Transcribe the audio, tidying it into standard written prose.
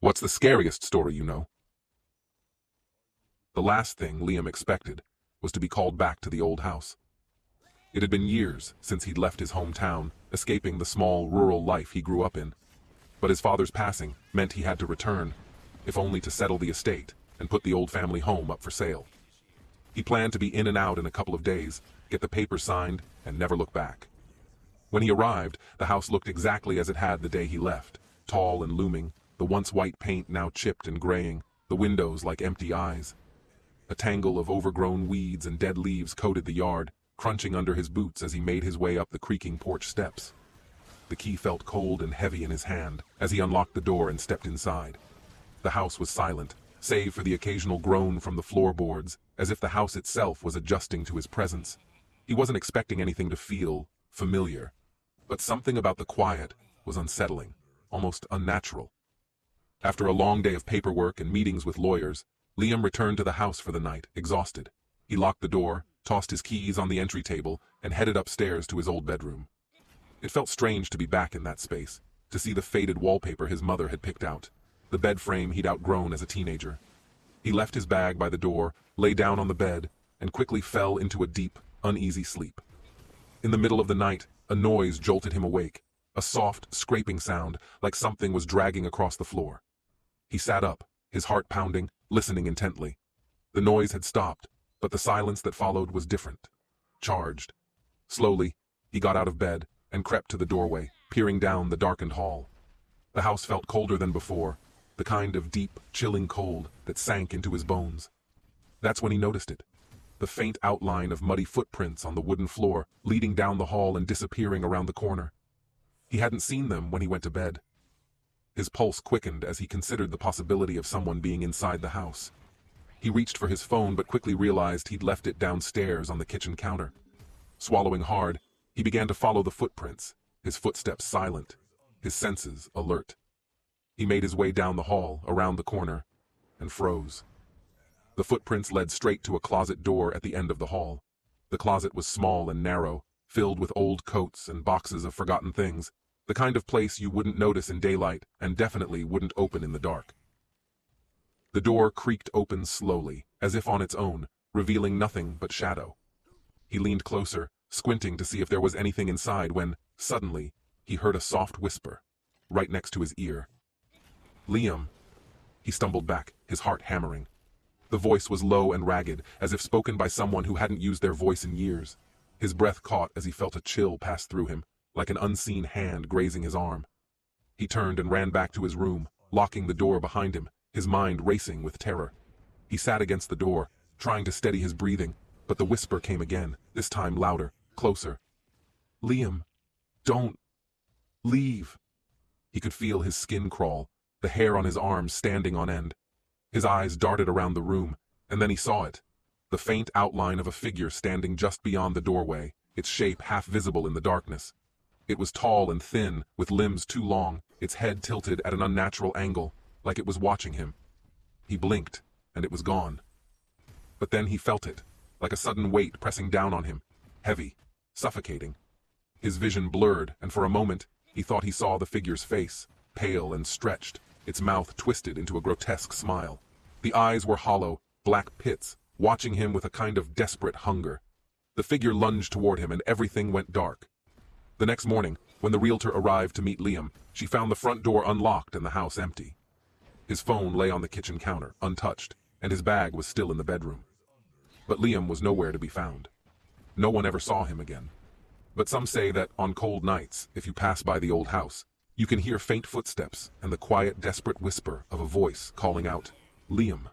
What's the scariest story you know? The last thing Liam expected was to be called back to the old house. It had been years since he'd left his hometown, escaping the small rural life he grew up in. But his father's passing meant he had to return, if only to settle the estate and put the old family home up for sale. He planned to be in and out in a couple of days, get the papers signed, and never look back. When he arrived, the house looked exactly as it had the day he left, tall and looming, the once white paint now chipped and graying, the windows like empty eyes. A tangle of overgrown weeds and dead leaves coated the yard, crunching under his boots as he made his way up the creaking porch steps. The key felt cold and heavy in his hand as he unlocked the door and stepped inside. The house was silent, save for the occasional groan from the floorboards, as if the house itself was adjusting to his presence. He wasn't expecting anything to feel familiar, but something about the quiet was unsettling, almost unnatural. After a long day of paperwork and meetings with lawyers, Liam returned to the house for the night, exhausted. He locked the door, tossed his keys on the entry table, and headed upstairs to his old bedroom. It felt strange to be back in that space, to see the faded wallpaper his mother had picked out, the bed frame he'd outgrown as a teenager. He left his bag by the door, lay down on the bed, and quickly fell into a deep, uneasy sleep. In the middle of the night, a noise jolted him awake, a soft, scraping sound, like something was dragging across the floor. He sat up, his heart pounding, listening intently. The noise had stopped, but the silence that followed was different, charged. Slowly, he got out of bed and crept to the doorway, peering down the darkened hall. The house felt colder than before, the kind of deep, chilling cold that sank into his bones. That's when he noticed it, the faint outline of muddy footprints on the wooden floor, leading down the hall and disappearing around the corner. He hadn't seen them when he went to bed. His pulse quickened as he considered the possibility of someone being inside the house. He reached for his phone but quickly realized he'd left it downstairs on the kitchen counter. Swallowing hard, he began to follow the footprints, his footsteps silent, his senses alert. He made his way down the hall, around the corner, and froze. The footprints led straight to a closet door at the end of the hall. The closet was small and narrow, filled with old coats and boxes of forgotten things, the kind of place you wouldn't notice in daylight and definitely wouldn't open in the dark. The door creaked open slowly, as if on its own, revealing nothing but shadow. He leaned closer, squinting to see if there was anything inside when, suddenly, he heard a soft whisper, right next to his ear. "Liam." He stumbled back, his heart hammering. The voice was low and ragged, as if spoken by someone who hadn't used their voice in years. His breath caught as he felt a chill pass through him, like an unseen hand grazing his arm. He turned and ran back to his room, locking the door behind him, his mind racing with terror. He sat against the door, trying to steady his breathing, but the whisper came again, this time louder, closer. "Liam, don't leave." He could feel his skin crawl, the hair on his arms standing on end. His eyes darted around the room, and then he saw it, the faint outline of a figure standing just beyond the doorway, its shape half visible in the darkness. It was tall and thin, with limbs too long, its head tilted at an unnatural angle, like it was watching him. He blinked, and it was gone. But then he felt it, like a sudden weight pressing down on him, heavy, suffocating. His vision blurred, and for a moment, he thought he saw the figure's face, pale and stretched, its mouth twisted into a grotesque smile. The eyes were hollow, black pits, watching him with a kind of desperate hunger. The figure lunged toward him, and everything went dark. The next morning, when the realtor arrived to meet Liam, she found the front door unlocked and the house empty. His phone lay on the kitchen counter, untouched, and his bag was still in the bedroom. But Liam was nowhere to be found. No one ever saw him again. But some say that on cold nights, if you pass by the old house, you can hear faint footsteps and the quiet, desperate whisper of a voice calling out, "Liam."